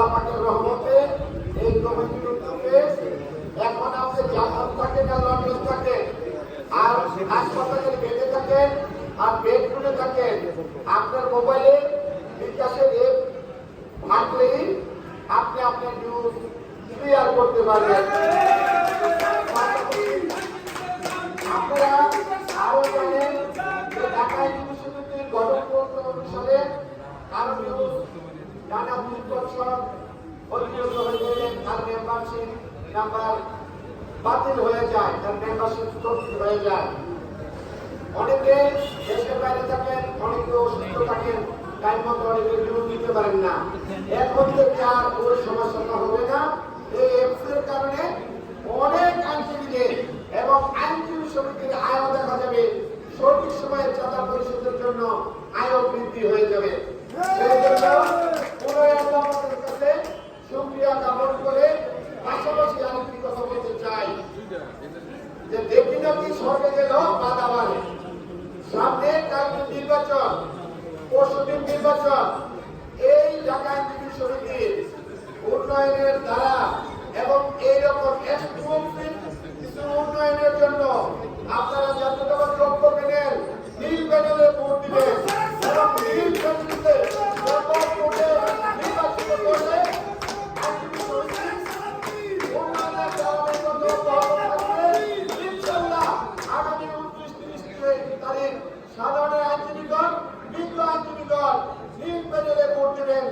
আল্লাহ পাকের রহমতে এই কমিটির উদ্যোগে এখন আপনি জাপান থাকেন আর লন্ডন থাকেন আর হাসপাতালের বেডে থাকেন আর বেডরুমে থাকেন, আপনার মোবাইলে বিকাশের অ্যাপ থাকলেই আপনি আপনার নিউজ ক্লিয়ার করতে পারবেন। আপনারা আরো জানেন যে ঢাকা ইউনিভার্সিটির গঠনতন্ত্র অনুসারে কারো নিউজ নানা পরিষদ অধীনস্থ হয়ে গেলে তার মেম্বারশিপ নাম্বার বাতিল হয়ে যায়, তার মেম্বারশিপ স্থগিত হয়ে যায়। অনেকে দেশের বাইরে থাকেন, অনেকে অসুস্থ থাকেন, টাইম মতো অনেকে নিউজ দিতে পারেন না। এখন থেকে আর ওই সমস্যাটা হবে না। এই অ্যাপসের কারণে অনেক আইনজীবীদের এবং আইনজীবী সমিতির আয়ও দেখা যাবে, সঠিক সময়ে চাঁদা পরিশোধের জন্য আয়ও বৃদ্ধি হয়ে যাবে। সেই জন্য পুনরায় আমাদের কাছে শুকরিয়া জ্ঞাপন করে পাশাপাশি আরেকটি কথা বলতে চাই যে দেখি নাকি স্বর্গে গেল বাধা বাড়ে। সামনে কালকে নির্বাচন, পরশুদিন নির্বাচন। এই ঢাকা আইনজীবী সমিতির উন্নয়নের দ্বারা এবং এইরকম এক্সক্লুসিভ কিছু উন্নয়নের জন্য আপনারা যতটা লক্ষ্য নেন, নীল প্যানেলে ভোট দিবেন এবং নীল প্যানেলে নির্বাচিত করলে আইনজীবী সমিতি উন্নয়নের কারণে ইনশাআল্লাহ আগামী 29-30 তারিখ সাধারণ আইনজীবীগণ, বিজ্ঞ আইনজীবীগণ নীল প্যানেলে ভোট দিবেন।